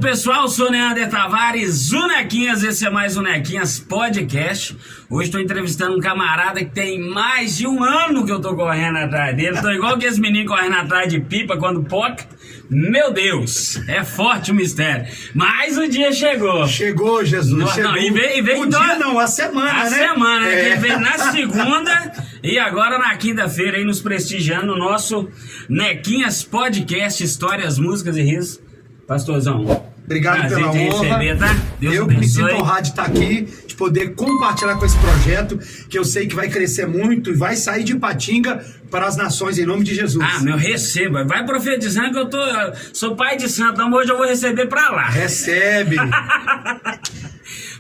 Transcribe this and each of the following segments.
pessoal, eu sou Neander Tavares, o Nequinhas, esse é mais o Nequinhas Podcast. Hoje estou entrevistando um camarada que tem mais de um ano que eu tô correndo atrás dele. Tô igual que esse menino correndo atrás de pipa quando poca. Meu Deus, é forte o mistério. Mas o dia chegou. Chegou, Jesus. Não, chegou. E veio o dia não, a semana, a né? semana, né? Que veio na segunda e agora na quinta-feira aí nos prestigiando o nosso Nequinhas Podcast, histórias, músicas e risos. Pastorzão, obrigado pela honra. Receber, tá? Deus eu me sinto honrado de estar aqui, de poder compartilhar com esse projeto, que eu sei que vai crescer muito e vai sair de Ipatinga para as nações, em nome de Jesus. Ah, meu, receba. Vai profetizando que eu sou pai de santo, então hoje eu vou receber pra lá. Recebe.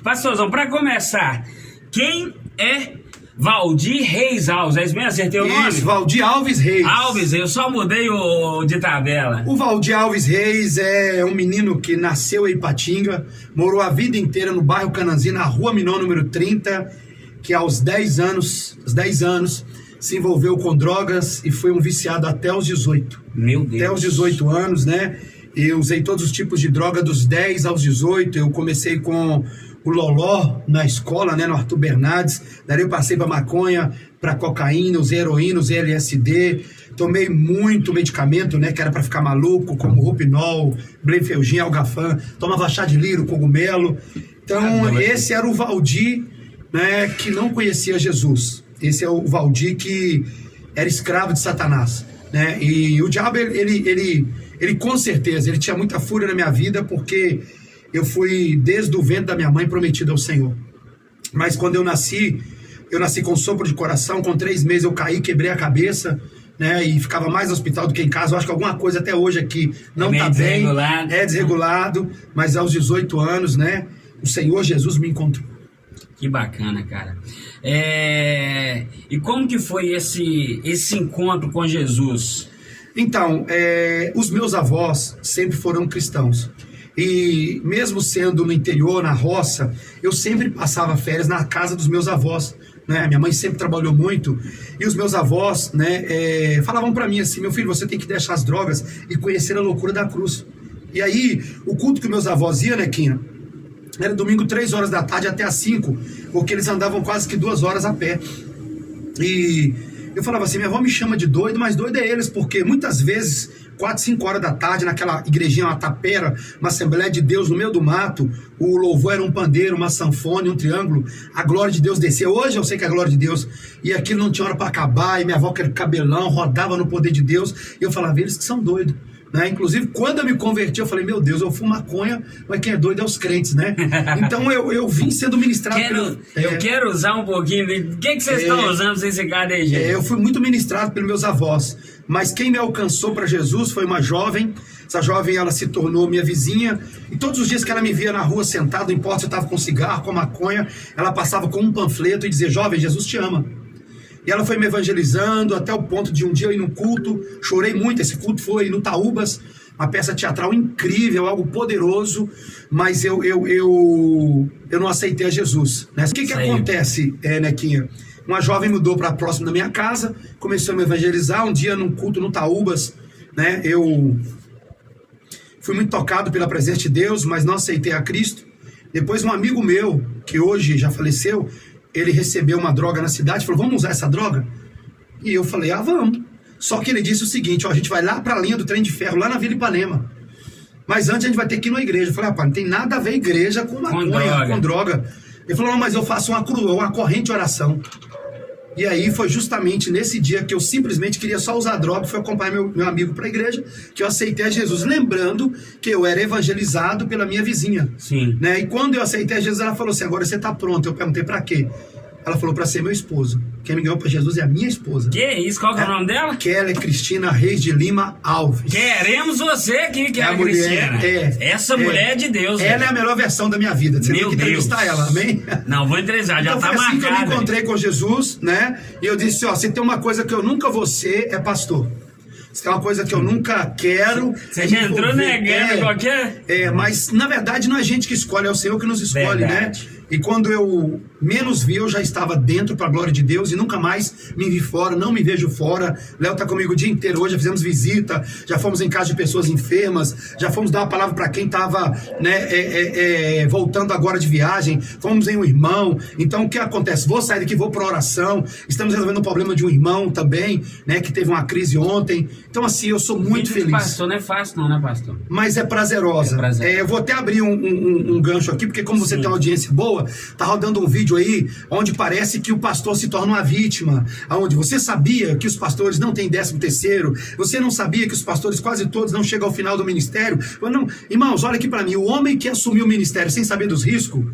Pastorzão, pra começar, quem é Valdir Reis Alves? É isso mesmo? Acertei o nome? Isso, Valdir Alves Reis. Alves, eu só mudei o de tabela. O Valdir Alves Reis é um menino que nasceu em Ipatinga, morou a vida inteira no bairro Cananzinho, na rua Minó, número 30, que aos 10 anos se envolveu com drogas e foi um viciado até os 18. Meu Deus. Até os 18 anos, né? Eu usei todos os tipos de droga dos 10 aos 18. Eu comecei com o loló na escola, né, no Arthur Bernardes. Daí eu passei para maconha, para cocaína, usei heroína, usei LSD. Tomei muito medicamento, né, que era para ficar maluco, como Roupinol, Blenfeldin, Algafan. Tomava chá de lírio, cogumelo. Então, esse era o Valdir, né, que não conhecia Jesus. Esse é o Valdir que era escravo de Satanás, né? E o diabo, ele com certeza, ele tinha muita fúria na minha vida, porque eu fui desde o ventre da minha mãe prometido ao Senhor. Mas quando eu nasci com sopro de coração. Com 3 meses eu caí, quebrei a cabeça, né? E ficava mais no hospital do que em casa. Eu acho que alguma coisa até hoje aqui não tá bem. É desregulado. Mas aos 18 anos, né, o Senhor Jesus me encontrou. Que bacana, cara. E como que foi esse encontro com Jesus? Então, os meus avós sempre foram cristãos. E mesmo sendo no interior, na roça, eu sempre passava férias na casa dos meus avós, né? Minha mãe sempre trabalhou muito. E os meus avós, né, falavam para mim assim: meu filho, você tem que deixar as drogas e conhecer a loucura da cruz. E aí, o culto que meus avós iam, né, Quinha, era domingo 3 horas da tarde até às 5, porque eles andavam quase que 2 horas a pé. E eu falava assim: minha avó me chama de doido, mas doido é eles, porque muitas vezes 4, 5 horas da tarde, naquela igrejinha, uma tapera, uma Assembleia de Deus no meio do mato, o louvor era um pandeiro, uma sanfone, um triângulo, a glória de Deus descia. Hoje eu sei que é a glória de Deus, e aquilo não tinha hora para acabar, e minha avó, aquele cabelão, rodava no poder de Deus, e eu falava: eles que são doidos, né? Inclusive, quando eu me converti, eu falei: meu Deus, eu fumo maconha, mas quem é doido é os crentes, né? Então eu vim sendo ministrado. Eu quero usar um pouquinho. O que vocês estão usando pra vocês ficarem de jeito? Eu fui muito ministrado pelos meus avós, mas quem me alcançou para Jesus foi uma jovem. Essa jovem, ela se tornou minha vizinha, e todos os dias que ela me via na rua sentado, não importa se eu estava com cigarro, com maconha, ela passava com um panfleto e dizia: jovem, Jesus te ama. E ela foi me evangelizando até o ponto de um dia eu ir num culto. Chorei muito. Esse culto foi no Taúbas, uma peça teatral incrível, algo poderoso, mas eu não aceitei a Jesus, né? O que acontece, Nequinha? Uma jovem mudou para próximo da minha casa, começou a me evangelizar. Um dia num culto no Taúbas, né, eu fui muito tocado pela presença de Deus, mas não aceitei a Cristo. Depois um amigo meu, que hoje já faleceu, ele recebeu uma droga na cidade, falou: vamos usar essa droga? E eu falei: ah, vamos. Só que ele disse o seguinte: ó, a gente vai lá para a linha do trem de ferro, lá na Vila Ipanema. Mas antes a gente vai ter que ir na igreja. Eu falei: rapaz, não tem nada a ver igreja com maconha, com droga. Ele falou: não, mas eu faço uma corrente de oração. E aí foi justamente nesse dia que eu simplesmente queria só usar droga, fui acompanhar meu amigo para a igreja, que eu aceitei a Jesus, lembrando que eu era evangelizado pela minha vizinha. Sim. Né? E quando eu aceitei a Jesus, ela falou assim: agora você está pronto. Eu perguntei: para quê? Ela falou: para ser meu esposo. Quem me ganhou para Jesus é a minha esposa. Que isso? Qual que é o nome dela? Keller Cristina Reis de Lima Alves. Queremos você aqui, que é a mulher, Cristina. Essa mulher é de Deus. Ela é a melhor versão da minha vida. Você tem que entrevistar ela, amém? Não, vou entrevistar, já então, tá assim marcado. Que eu me encontrei com Jesus, né? E eu disse: ó, se tem uma coisa que eu nunca vou ser, é pastor. Se tem uma coisa que eu nunca quero... Você já entrou negando qualquer... mas na verdade não é a gente que escolhe, é o Senhor que nos escolhe, verdade, né? E quando eu menos vi, eu já estava dentro para a glória de Deus e nunca mais me vi fora, não me vejo fora. Léo está comigo o dia inteiro hoje, já fizemos visita, já fomos em casa de pessoas enfermas, já fomos dar uma palavra para quem estava voltando agora de viagem, fomos em um irmão. Então o que acontece? Vou sair daqui, vou para oração, estamos resolvendo o problema de um irmão também, né, que teve uma crise ontem. Então assim, eu sou muito feliz. Pastor, não é fácil não, né, pastor? Mas é prazerosa. Eu vou até abrir um gancho aqui, porque como você tem uma audiência boa, tá rodando um vídeo aí onde parece que o pastor se torna uma vítima, onde você sabia que os pastores não têm 13º, você não sabia que os pastores quase todos não chegam ao final do ministério. Não, irmãos, olha aqui para mim, o homem que assumiu o ministério sem saber dos riscos,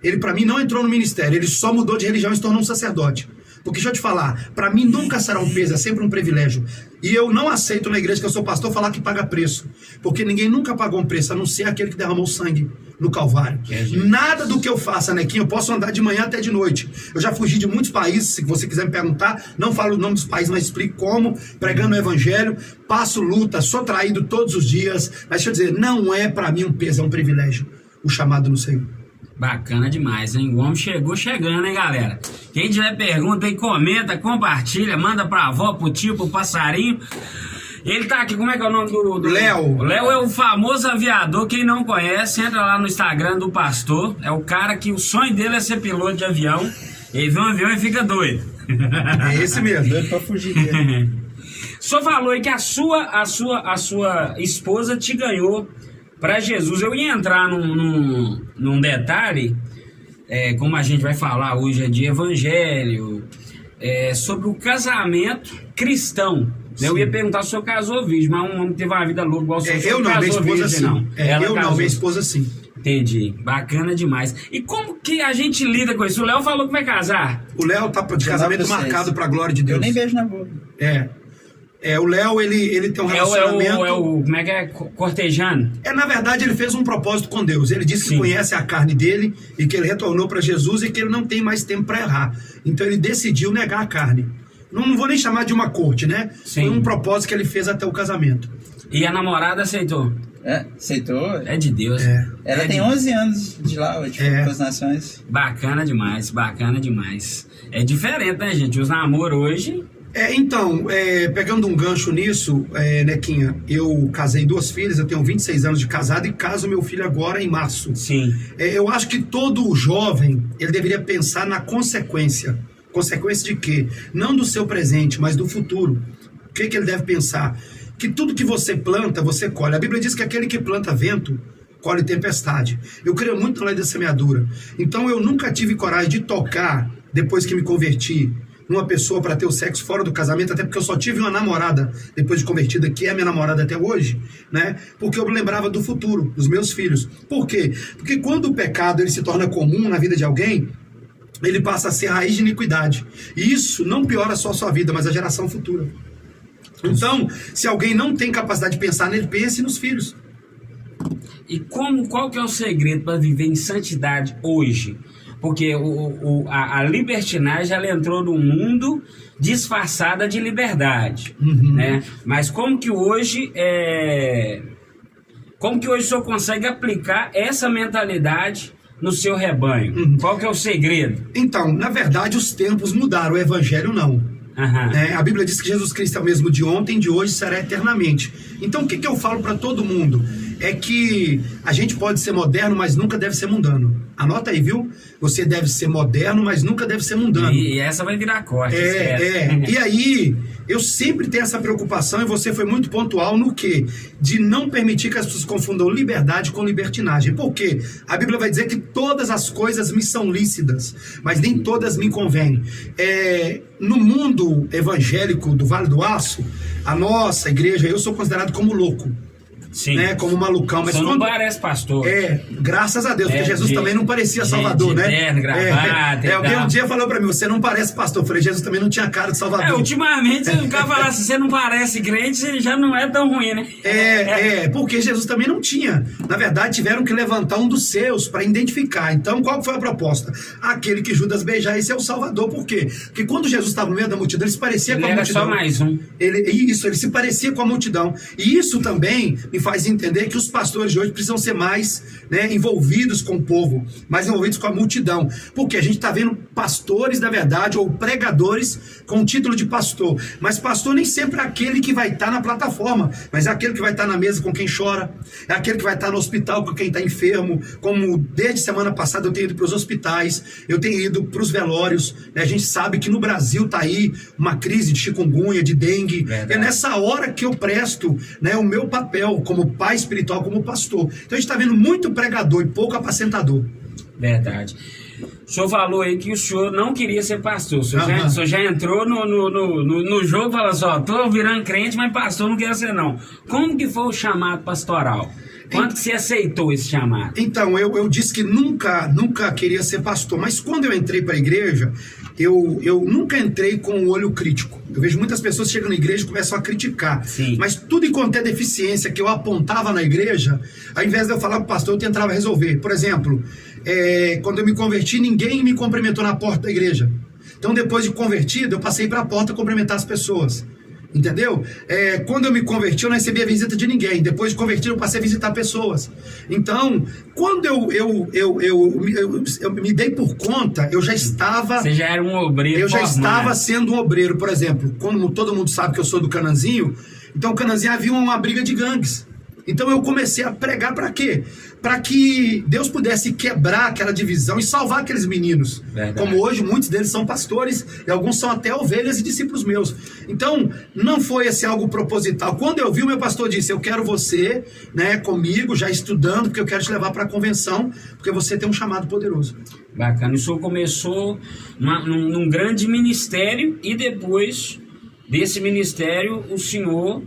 ele para mim não entrou no ministério, ele só mudou de religião e se tornou um sacerdote. Porque deixa eu te falar, para mim nunca será um peso, é sempre um privilégio. E eu não aceito na igreja que eu sou pastor falar que paga preço. Porque ninguém nunca pagou um preço, a não ser aquele que derramou sangue no Calvário. Nada do que eu faça, Nequinho, eu posso andar de manhã até de noite. Eu já fugi de muitos países, se você quiser me perguntar, não falo o nome dos países, mas explico como, pregando o evangelho, passo luta, sou traído todos os dias. Mas deixa eu dizer, não é para mim um peso, é um privilégio, o chamado no Senhor. Bacana demais, hein? O homem chegou chegando, hein, galera? Quem tiver pergunta aí, comenta, compartilha, manda pra avó, pro tio, pro passarinho. Ele tá aqui, como é que é o nome do... Léo. Léo é o famoso aviador, quem não conhece, entra lá no Instagram do pastor. É o cara que o sonho dele é ser piloto de avião. Ele vê um avião e fica doido. É esse mesmo. Doido pra fugir dele. O senhor falou aí que a sua esposa te ganhou para Jesus. Eu ia entrar num detalhe, como a gente vai falar hoje de evangelho, sobre o casamento cristão. Sim. Eu ia perguntar se o senhor casou virgem, mas um homem teve uma vida louca igual o senhor. Eu não, minha esposa sim. Não. Eu não, minha esposa sim. Entendi, bacana demais. E como que a gente lida com isso? O Léo falou que vai casar. O Léo tá de casamento marcado para a glória de Deus. Eu nem beijo na boca. O Léo, ele tem um relacionamento... como é que é? Cortejando? Na verdade, ele fez um propósito com Deus. Ele disse que conhece a carne dele e que ele retornou para Jesus e que ele não tem mais tempo para errar. Então, ele decidiu negar a carne. Não vou nem chamar de uma corte, né? Sim. Foi um propósito que ele fez até o casamento. E a namorada aceitou? Aceitou. É de Deus. Ela tem 11 anos de lá, das nações. Bacana demais, bacana demais. É diferente, né, gente? Os namoros hoje... Pegando um gancho nisso, Nequinha, eu casei 2 filhas, eu tenho 26 anos de casado e caso meu filho agora em março. Sim. Eu acho que todo jovem, ele deveria pensar na consequência. Consequência de quê? Não do seu presente, mas do futuro. O que ele deve pensar? Que tudo que você planta, você colhe. A Bíblia diz que aquele que planta vento, colhe tempestade. Eu creio muito na lei da semeadura. Então eu nunca tive coragem de tocar, depois que me converti, numa pessoa para ter o sexo fora do casamento, até porque eu só tive uma namorada depois de convertida, que é minha namorada até hoje, né? Porque eu me lembrava do futuro, dos meus filhos. Por quê? Porque quando o pecado ele se torna comum na vida de alguém, ele passa a ser raiz de iniquidade. E isso não piora só a sua vida, mas a geração futura. Então, se alguém não tem capacidade de pensar nele, pense nos filhos. E qual que é o segredo para viver em santidade hoje? Porque a libertinagem ela entrou no mundo disfarçada de liberdade, né? Mas como que hoje o senhor consegue aplicar essa mentalidade no seu rebanho? Qual que é o segredo? Então, na verdade, os tempos mudaram, o evangelho não. A Bíblia diz que Jesus Cristo é o mesmo de ontem, de hoje, será eternamente. Então, o que eu falo para todo mundo? É que a gente pode ser moderno, mas nunca deve ser mundano. Anota aí, viu? Você deve ser moderno, mas nunca deve ser mundano. E essa vai virar corte. E aí, eu sempre tenho essa preocupação, e você foi muito pontual no quê? De não permitir que as pessoas confundam liberdade com libertinagem. Por quê? A Bíblia vai dizer que todas as coisas me são lícitas, mas nem todas me convêm. No mundo evangélico do Vale do Aço, a nossa igreja, eu sou considerado como louco. Sim. Né, como malucão, mas não parece pastor. Graças a Deus, porque Jesus também não parecia Salvador, né? Alguém um dia falou pra mim, você não parece pastor. Eu falei, Jesus também não tinha cara de Salvador. Ultimamente, se o cara falar assim, você não parece crente, já não é tão ruim, né? Porque Jesus também não tinha. Na verdade, tiveram que levantar um dos seus para identificar. Então, qual foi a proposta? Aquele que Judas beijar, esse é o Salvador. Por quê? Porque quando Jesus estava no meio da multidão, ele se parecia com a multidão. Ele era só mais um. Ele se parecia com a multidão. E isso também me faz entender que os pastores de hoje precisam ser mais, né, envolvidos com o povo, mais envolvidos com a multidão. Porque a gente está vendo pastores, na verdade, ou pregadores com o título de pastor. Mas pastor nem sempre é aquele que vai estar na plataforma, mas é aquele que vai estar na mesa com quem chora, é aquele que vai estar no hospital com quem está enfermo, como desde semana passada eu tenho ido para os hospitais, eu tenho ido para os velórios, né? A gente sabe que no Brasil está aí uma crise de chikungunya, de dengue. Verdade. É nessa hora que eu presto, né, o meu papel como pai espiritual, como pastor. Então a gente está vendo muito pregador e pouco apacentador. Verdade. O senhor falou aí que o senhor não queria ser pastor. O senhor já entrou no jogo e falou assim, ó, tô virando crente, mas pastor não quero ser não. Como que foi o chamado pastoral? Quando que você aceitou esse chamado? Então, eu disse que nunca queria ser pastor, mas quando eu entrei para a igreja, eu nunca entrei com o olho crítico. Eu vejo muitas pessoas que chegam na igreja e começam a criticar. Sim. Mas tudo enquanto é deficiência que eu apontava na igreja, ao invés de eu falar para o pastor, eu tentava resolver. Por exemplo, quando eu me converti, ninguém me cumprimentou na porta da igreja. Então, depois de convertido, eu passei para a porta cumprimentar as pessoas. Entendeu? Quando eu me converti, eu não recebi a visita de ninguém. Depois de convertido, eu passei a visitar pessoas. Então, quando eu me dei por conta, eu já estava... Você já era um obreiro. Eu já estava sendo um obreiro, por exemplo. Como todo mundo sabe que eu sou do Cananzinho, então o Cananzinho havia uma briga de gangues. Então eu comecei a pregar para quê? Para que Deus pudesse quebrar aquela divisão e salvar aqueles meninos. Verdade. Como hoje muitos deles são pastores e alguns são até ovelhas e discípulos meus. Então não foi assim algo proposital. Quando eu vi, o meu pastor disse, eu quero você, né, comigo, já estudando, porque eu quero te levar para a convenção, porque você tem um chamado poderoso. Bacana. O senhor começou num grande ministério e depois desse ministério o senhor...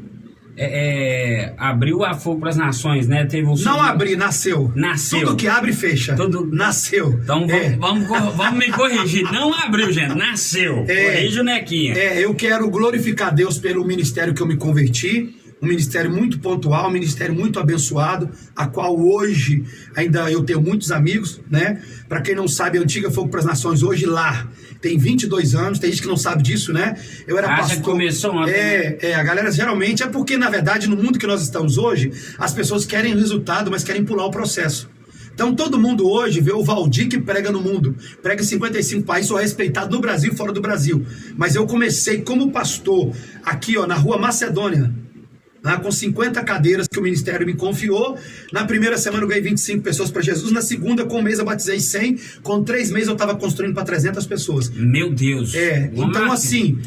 abriu a Fogo para as Nações, né? Não abri, nasceu. Tudo que abre, fecha. Nasceu. Então vamos me corrigir. Não abriu, gente. Nasceu. Corrija o Nequinha. Eu quero glorificar Deus pelo ministério que eu me converti. Um ministério muito pontual, um ministério muito abençoado, a qual hoje ainda eu tenho muitos amigos, né? Para quem não sabe, a antiga Fogo para as Nações, hoje lá, tem 22 anos, tem gente que não sabe disso, né? Eu era pastor. Que começou ontem. A galera geralmente é porque, na verdade, no mundo que nós estamos hoje, as pessoas querem o resultado, mas querem pular o processo. Então todo mundo hoje vê o Valdir que prega no mundo, prega em 55 países, sou respeitado no Brasil e fora do Brasil. Mas eu comecei como pastor aqui, ó, na Rua Macedônia, com 50 cadeiras que o ministério me confiou. Na primeira semana eu ganhei 25 pessoas para Jesus. Na segunda, com um mês eu batizei 100. Com 3 meses eu estava construindo para 300 pessoas. Meu Deus. Então assim,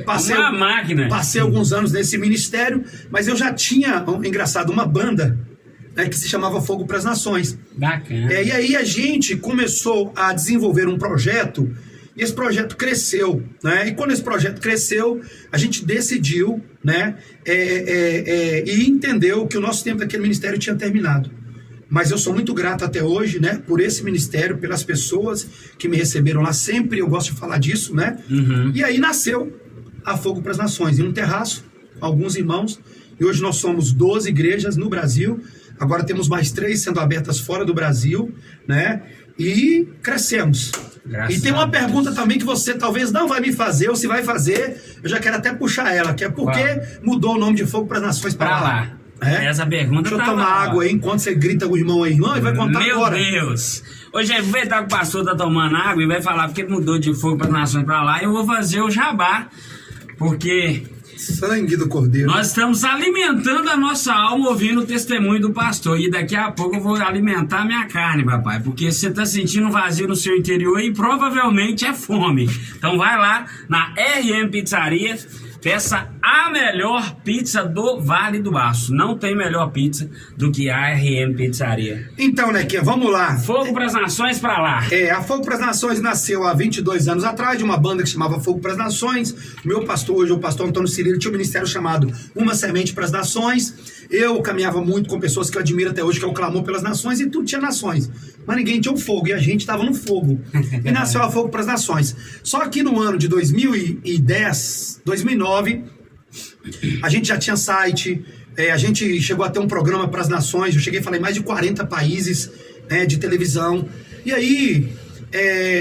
passei alguns anos nesse ministério, mas eu já tinha, engraçado, uma banda, né, que se chamava Fogo para as Nações. Bacana. E aí a gente começou a desenvolver um projeto. E esse projeto cresceu, né? E quando esse projeto cresceu, a gente decidiu, né, e entendeu que o nosso tempo daquele ministério tinha terminado. Mas eu sou muito grato até hoje, né, por esse ministério, pelas pessoas que me receberam lá. Sempre eu gosto de falar disso, né? Uhum. E aí nasceu a Fogo para as Nações, em um terraço, alguns irmãos. E hoje nós somos 12 igrejas no Brasil. Agora temos mais 3 sendo abertas fora do Brasil, né? E crescemos. Graças e tem uma pergunta também que você talvez não vai me fazer, ou se vai fazer, eu já quero até puxar ela, que é por que mudou o nome de Fogo para as Nações para lá? Essa pergunta. Deixa eu tomar água aí, enquanto você grita com o irmão aí. Não, ele vai contar agora. Meu Deus! Hoje vai aproveitar que o pastor tá tomando água e vai falar porque mudou de Fogo para as Nações para lá. Eu vou fazer o jabá, porque... Sangue do Cordeiro. Nós estamos alimentando a nossa alma ouvindo o testemunho do pastor. E daqui a pouco eu vou alimentar a minha carne, papai. Porque você está sentindo um vazio no seu interior e provavelmente é fome. Então vai lá na RM Pizzaria. Peça a melhor pizza do Vale do Aço. Não tem melhor pizza do que a RM Pizzaria. Então, Nequinha, vamos lá. Fogo para as Nações para lá. A Fogo para as Nações nasceu há 22 anos atrás de uma banda que se chamava Fogo para as Nações. Meu pastor hoje, o pastor Antônio Cirilo, tinha um ministério chamado Uma Semente para as Nações. Eu caminhava muito com pessoas que eu admiro até hoje, que é o clamor pelas nações, e tudo tinha nações. Mas ninguém tinha o fogo, e a gente estava no fogo. E nasceu a Fogo para as Nações. Só que no ano de 2009, a gente já tinha site, a gente chegou a ter um programa para as nações, eu cheguei a falar em mais de 40 países, de televisão. E aí,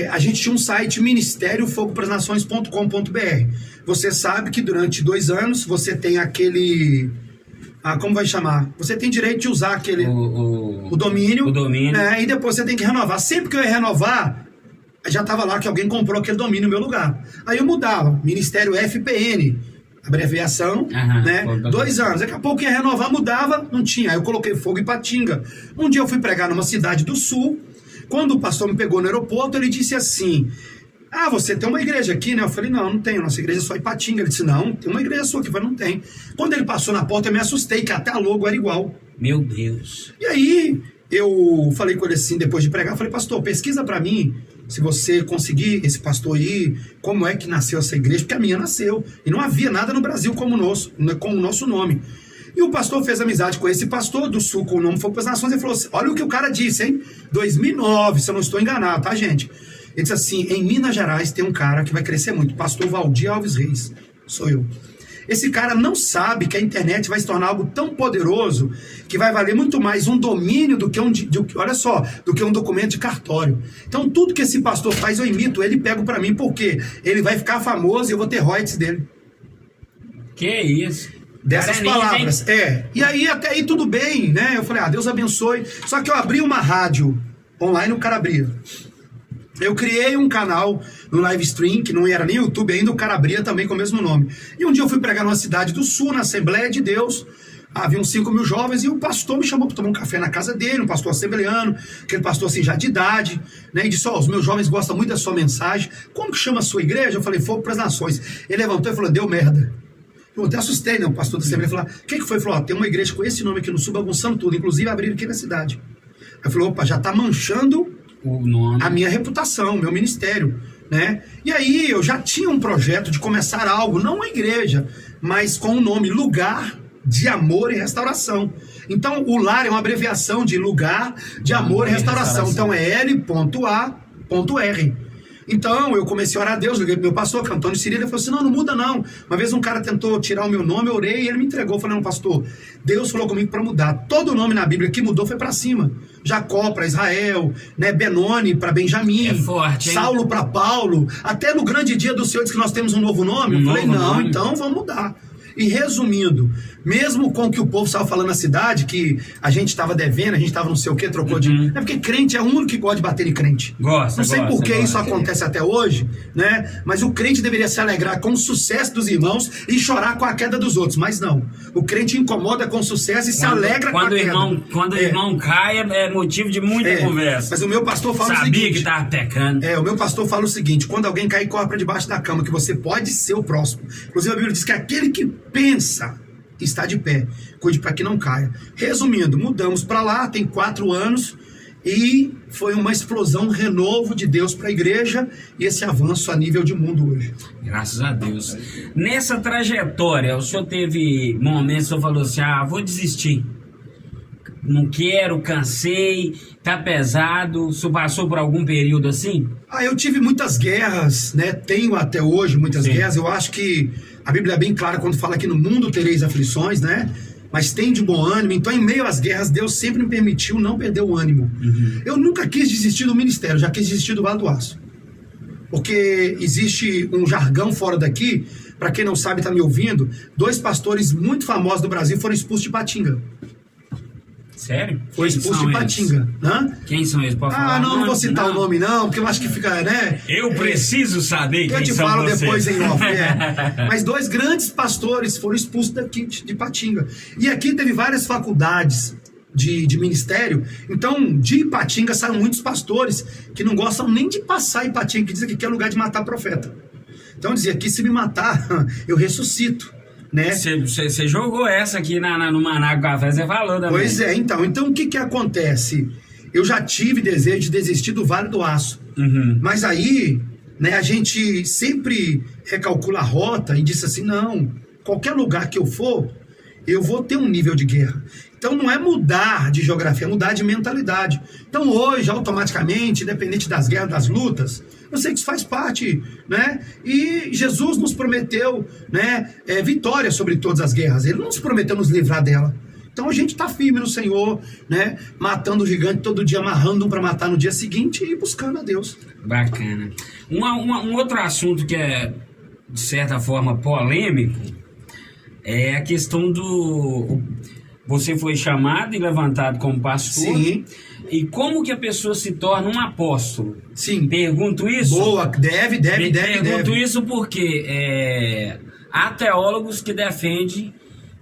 a gente tinha um site, Ministério Fogo para as Nações.com.br. Você sabe que durante 2 anos você tem aquele como vai chamar? Você tem direito de usar aquele o domínio. O domínio. E depois você tem que renovar. Sempre que eu ia renovar, já estava lá que alguém comprou aquele domínio no meu lugar. Aí eu mudava. Ministério FPN, abreviação, né? 2 anos. Daqui a pouco ia renovar, mudava, não tinha. Aí eu coloquei Fogo Ipatinga. Um dia eu fui pregar numa cidade do sul. Quando o pastor me pegou no aeroporto, ele disse assim: você tem uma igreja aqui, né? Eu falei: não tenho, nossa igreja é só Ipatinga. Ele disse: não, tem uma igreja sua aqui. Eu falei: não tem. Quando ele passou na porta, eu me assustei, que até a logo era igual. Meu Deus. E aí, eu falei com ele assim, depois de pregar, eu falei: pastor, pesquisa pra mim, se você conseguir, esse pastor aí, como é que nasceu essa igreja, porque a minha nasceu. E não havia nada no Brasil como o nosso nome. E o pastor fez amizade com esse pastor do sul, com o nome Fogo para as Nações, e falou assim: olha o que o cara disse, hein? 2009, se eu não estou enganado, tá, gente? Ele disse assim: em Minas Gerais tem um cara que vai crescer muito, pastor Valdir Alves Reis, sou eu. Esse cara não sabe que a internet vai se tornar algo tão poderoso que vai valer muito mais um domínio do que do que um documento de cartório. Então tudo que esse pastor faz eu imito, ele pego para mim, porque ele vai ficar famoso e eu vou ter royalties dele. Que isso? Dessas palavras. E aí até aí tudo bem, né? Eu falei: Deus abençoe. Só que eu abri uma rádio online, o cara abria. Eu criei um canal no live stream, que não era nem YouTube ainda, o cara abria também com o mesmo nome. E um dia eu fui pregar numa cidade do sul, na Assembleia de Deus. Havia uns 5.000 jovens, e o pastor me chamou para tomar um café na casa dele, um pastor assembleano, aquele pastor assim já de idade, né? E disse: os meus jovens gostam muito da sua mensagem. Como que chama a sua igreja? Eu falei: Fogo para as Nações. Ele levantou e falou: deu merda. Eu até assustei, né? O pastor da Assembleia falou: o que foi? Ele falou: tem uma igreja com esse nome aqui no sul, bagunçando tudo, inclusive abriram aqui na cidade. Aí eu falei: opa, já tá manchando a minha reputação, o meu ministério, né? E aí eu já tinha um projeto de começar algo, não uma igreja, mas com o nome Lugar de Amor e Restauração. Então o LAR é uma abreviação de Lugar de Amor e Restauração. Então é L.A.R. Então eu comecei a orar a Deus, liguei pro meu pastor, que é Antônio Cirilo, ele falou assim: não muda não. Uma vez um cara tentou tirar o meu nome, eu orei e ele me entregou. Eu falei: não, pastor, Deus falou comigo para mudar. Todo o nome na Bíblia que mudou foi para cima. Jacó para Israel, né? Benoni para Benjamim, é forte, hein? Saulo para Paulo. Até no grande dia do Senhor diz que nós temos um novo nome. Eu falei: não, então vamos mudar. E resumindo, mesmo com o que o povo estava falando na cidade, que a gente estava devendo, a gente estava não sei o que, trocou de... É porque crente é o único que gosta de bater em crente. Não sei por que isso acontece até hoje, né? Mas o crente deveria se alegrar com o sucesso dos irmãos e chorar com a queda dos outros. Mas não. O crente incomoda com o sucesso e se alegra com a queda. Quando o irmão cai, é motivo de muita conversa. Mas o meu pastor fala o seguinte... Sabia que estava pecando. O meu pastor fala o seguinte: quando alguém cai, corre para debaixo da cama, que você pode ser o próximo. Inclusive a Bíblia diz que aquele que pensa está de pé, cuide para que não caia. Resumindo, mudamos para lá, tem 4 anos, e foi uma explosão, um renovo de Deus para a igreja e esse avanço a nível de mundo hoje. Graças a Deus. Nessa trajetória, o senhor teve momentos que o senhor falou assim: vou desistir, não quero, cansei, tá pesado. O senhor passou por algum período assim? Eu tive muitas guerras, né? Tenho até hoje muitas guerras. Eu acho que a Bíblia é bem clara quando fala que no mundo tereis aflições, né? Mas tem de bom ânimo. Então, em meio às guerras, Deus sempre me permitiu não perder o ânimo. Eu nunca quis desistir do ministério, já quis desistir do Vale do Aço. Porque existe um jargão fora daqui, para quem não sabe, está me ouvindo, 2 pastores muito famosos do Brasil foram expulsos de Ipatinga. Sério? Foi expulso de Ipatinga. Quem são eles? Pode falar? Não vou citar o nome não, porque eu acho que fica, né? Eu preciso saber quem são vocês. Eu te falo depois em off. Mas 2 grandes pastores foram expulsos daqui de Ipatinga. E aqui teve várias faculdades de ministério. Então, de Ipatinga saem muitos pastores que não gostam nem de passar Ipatinga, que dizem que aqui é lugar de matar profeta. Então, dizia: aqui se me matar, eu ressuscito. Você jogou essa aqui no Maná Café, você falou também. Pois é, então o que acontece? Eu já tive desejo de desistir do Vale do Aço, mas aí, né, a gente sempre recalcula a rota e disse assim: não, qualquer lugar que eu for, eu vou ter um nível de guerra. Então não é mudar de geografia, é mudar de mentalidade. Então hoje, automaticamente, independente das guerras, das lutas, eu sei que isso faz parte, né? E Jesus nos prometeu, né, vitória sobre todas as guerras. Ele não nos prometeu nos livrar dela. Então a gente está firme no Senhor, né? Matando o gigante todo dia, amarrando um para matar no dia seguinte e buscando a Deus. Bacana. Um outro assunto que é, de certa forma, polêmico, é a questão do... Você foi chamado e levantado como pastor. Sim. E como que a pessoa se torna um apóstolo? Sim. Pergunto isso. Boa, deve. Pergunto isso porque há teólogos que defendem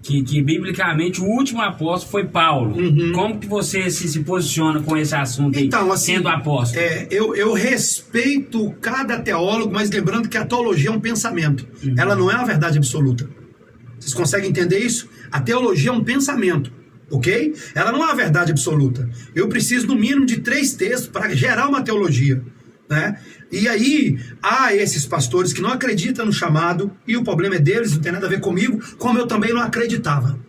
que biblicamente o último apóstolo foi Paulo. Uhum. Como que você se posiciona com esse assunto aí, então, assim, sendo apóstolo? Eu respeito cada teólogo, mas lembrando que a teologia é um pensamento. Uhum. Ela não é uma verdade absoluta. Vocês conseguem entender isso? A teologia é um pensamento, ok? Ela não é uma verdade absoluta. Eu preciso, no mínimo, de 3 textos para gerar uma teologia, né? E aí, há esses pastores que não acreditam no chamado, e o problema é deles, não tem nada a ver comigo, como eu também não acreditava.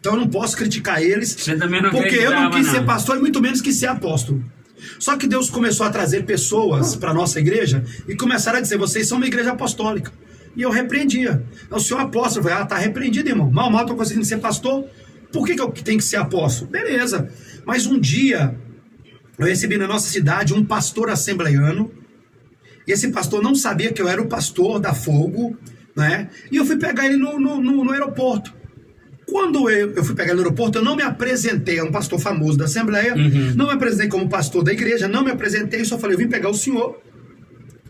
Então eu não posso criticar eles, Você também não porque eu não quis não. ser pastor e muito menos quis ser apóstolo. Só que Deus começou a trazer pessoas para a nossa igreja e começaram a dizer, vocês são uma igreja apostólica. E eu repreendia. O senhor apóstolo, eu falei, tá repreendido, irmão. Mal estou conseguindo ser pastor. Por que eu tenho que ser apóstolo? Beleza. Mas um dia, eu recebi na nossa cidade um pastor assembleiano. E esse pastor não sabia que eu era o pastor da Fogo, né? E eu fui pegar ele no aeroporto. Quando eu fui pegar ele no aeroporto, eu não me apresentei a um pastor famoso da Assembleia. Uhum. Não me apresentei como pastor da igreja. Não me apresentei, só falei, eu vim pegar o senhor.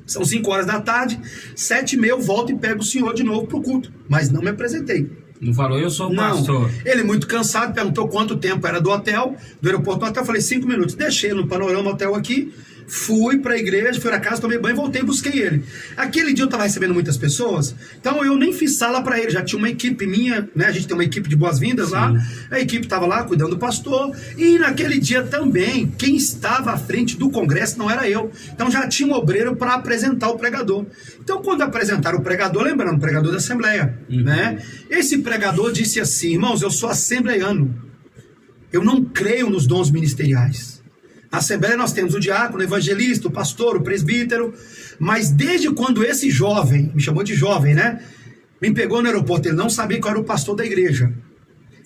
São 5 horas da tarde, 7h30 eu volto e pego o senhor de novo pro culto. Mas não me apresentei. Não falou, eu sou o pastor. Ele muito cansado, perguntou quanto tempo era do hotel, do aeroporto do hotel, eu falei 5 minutos. Deixei no Panorama Hotel aqui, fui pra igreja, fui na casa, tomei banho, voltei e busquei ele. Aquele dia eu tava recebendo muitas pessoas, então eu nem fiz sala pra ele, já tinha uma equipe minha, né? A gente tem uma equipe de boas-vindas lá, a equipe tava lá cuidando do pastor, e naquele dia também, quem estava à frente do congresso não era eu, então já tinha um obreiro para apresentar o pregador. Então quando apresentaram o pregador, lembrando, o pregador da Assembleia, né? Esse pregador disse assim, irmãos, eu sou assembleiano, eu não creio nos dons ministeriais. Na Assembleia nós temos o diácono, o evangelista, o pastor, o presbítero, mas desde quando esse jovem, me chamou de jovem, né? Me pegou no aeroporto, ele não sabia que eu era o pastor da igreja.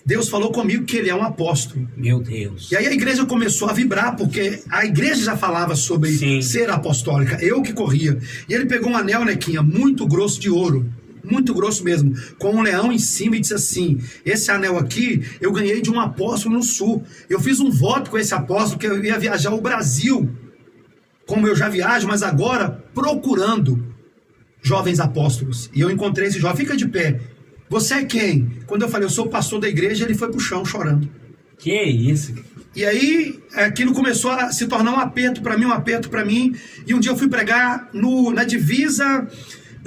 Deus falou comigo que ele é um apóstolo. Meu Deus. E aí a igreja começou a vibrar, porque a igreja já falava sobre ser apostólica, eu que corria. E ele pegou um anel, Nequinha, muito grosso de ouro. Muito grosso mesmo, com um leão em cima e disse assim, esse anel aqui eu ganhei de um apóstolo no sul, eu fiz um voto com esse apóstolo que eu ia viajar ao Brasil, como eu já viajo, mas agora procurando jovens apóstolos, e eu encontrei esse jovem, fica de pé, você é quem? Quando eu falei, eu sou o pastor da igreja, ele foi pro chão chorando. Que isso? E aí aquilo começou a se tornar um aperto para mim, e um dia eu fui pregar na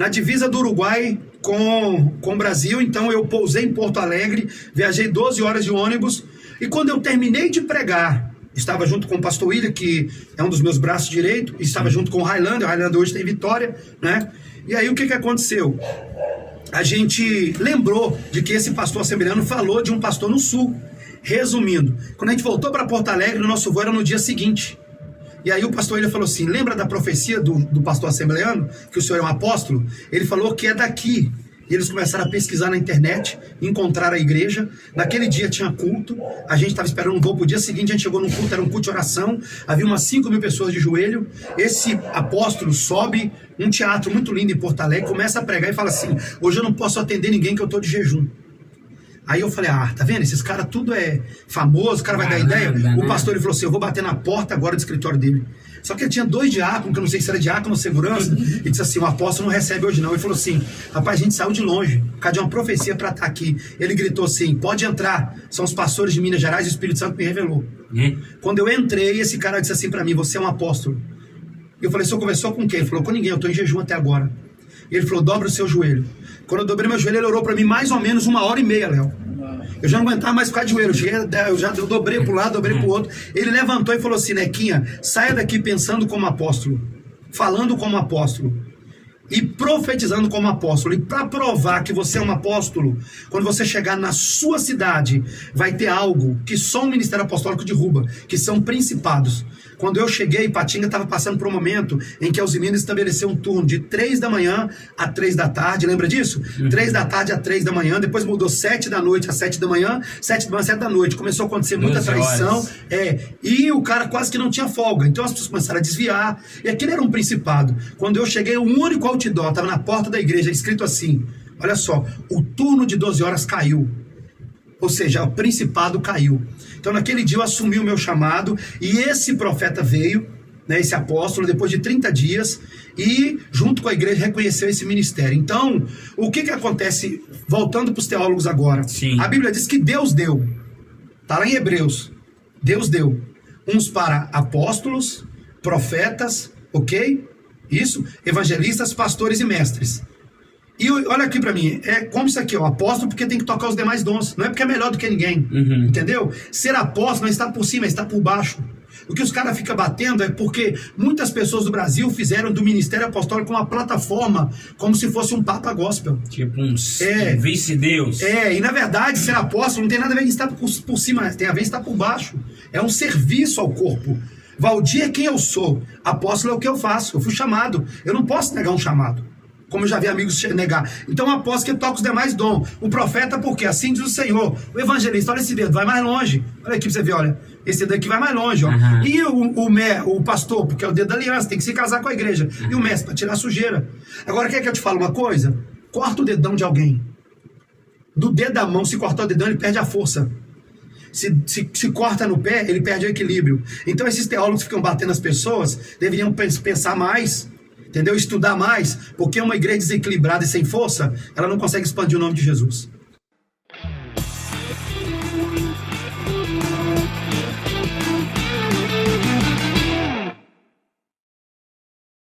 divisa do Uruguai com o Brasil, então eu pousei em Porto Alegre, viajei 12 horas de ônibus, e quando eu terminei de pregar, estava junto com o pastor William, que é um dos meus braços direitos, estava junto com o Highlander hoje tem Vitória, né? E aí o que aconteceu? A gente lembrou de que esse pastor assembleano falou de um pastor no sul. Resumindo, quando a gente voltou para Porto Alegre, o nosso voo era no dia seguinte. E aí o pastor ele falou assim, lembra da profecia do pastor assembleano, que o senhor é um apóstolo? Ele falou que é daqui. E eles começaram a pesquisar na internet, encontraram a igreja. Naquele dia tinha culto, a gente estava esperando um voo pro dia seguinte, a gente chegou num culto, era um culto de oração, havia umas 5.000 pessoas de joelho. Esse apóstolo sobe um teatro muito lindo em Porto Alegre, começa a pregar e fala assim, hoje eu não posso atender ninguém que eu estou de jejum. Aí eu falei, tá vendo? Esses caras tudo é famoso, o cara vai dar ideia. O pastor ele falou assim, eu vou bater na porta agora do escritório dele. Só que ele tinha 2 diáconos, que eu não sei se era diácono ou segurança, e disse assim, o apóstolo não recebe hoje não. Ele falou assim, rapaz, a gente saiu de longe, por causa de uma profecia para estar aqui. Ele gritou assim, pode entrar, são os pastores de Minas Gerais e o Espírito Santo me revelou. Quando eu entrei, esse cara disse assim para mim, você é um apóstolo. Eu falei, o senhor conversou com quem? Ele falou, com ninguém, eu estou em jejum até agora. E ele falou, dobra o seu joelho. Quando eu dobrei meu joelho, ele orou para mim mais ou menos 1h30, Léo. Eu já não aguentava mais ficar de joelho, eu dobrei para um lado, dobrei para o outro. Ele levantou e falou assim, Nequinha, saia daqui pensando como apóstolo, falando como apóstolo e profetizando como apóstolo. E para provar que você é um apóstolo, quando você chegar na sua cidade, vai ter algo que só o ministério apostólico derruba, que são principados. Quando eu cheguei, Ipatinga estava passando por um momento em que a Alzimina estabeleceu um turno de 3 da manhã a 3 da tarde, lembra disso? 3 da tarde a 3 da manhã, depois mudou 7 da noite a 7 da manhã, 7 da manhã a 7 da noite, começou a acontecer muita traição, e o cara quase que não tinha folga, então as pessoas começaram a desviar, e aquele era um principado. Quando eu cheguei, o único outdoor estava na porta da igreja, escrito assim, Olha só, o turno de 12 horas caiu. Ou seja, o principado caiu. Então naquele dia eu assumi o meu chamado e esse profeta veio, né, esse apóstolo, depois de 30 dias e junto com a igreja reconheceu esse ministério. Então, o que acontece, voltando para os teólogos agora? Sim. A Bíblia diz que Deus deu, está lá em Hebreus, Deus deu uns para apóstolos, profetas, ok? Isso, evangelistas, pastores e mestres. E olha aqui pra mim, é como isso aqui, ó, apóstolo porque tem que tocar os demais dons, não é porque é melhor do que ninguém, entendeu? Ser apóstolo não está por cima, está por baixo. O que os caras ficam batendo é porque muitas pessoas do Brasil fizeram do ministério apostólico uma plataforma, como se fosse um papa gospel. Tipo um vice-deus. E na verdade ser apóstolo não tem nada a ver em estar por cima, tem a ver em estar por baixo. É um serviço ao corpo. Valdir é quem eu sou, apóstolo é o que eu faço, eu fui chamado, eu não posso negar um chamado. Como eu já vi amigos negar. Então o apóstolo que toca os demais dons. O profeta, porque assim diz o Senhor. O evangelista, olha esse dedo, vai mais longe. Olha aqui pra você ver, olha. Esse dedo aqui vai mais longe, ó. E o pastor, porque é o dedo da aliança, tem que se casar com a igreja. E o mestre, para tirar a sujeira. Agora, quer que eu te fale uma coisa? Corta o dedão de alguém. Do dedo da mão, se cortar o dedão, ele perde a força. Se corta no pé, ele perde o equilíbrio. Então esses teólogos que ficam batendo as pessoas deveriam pensar mais, entendeu? Estudar mais, porque uma igreja desequilibrada e sem força, ela não consegue expandir o nome de Jesus.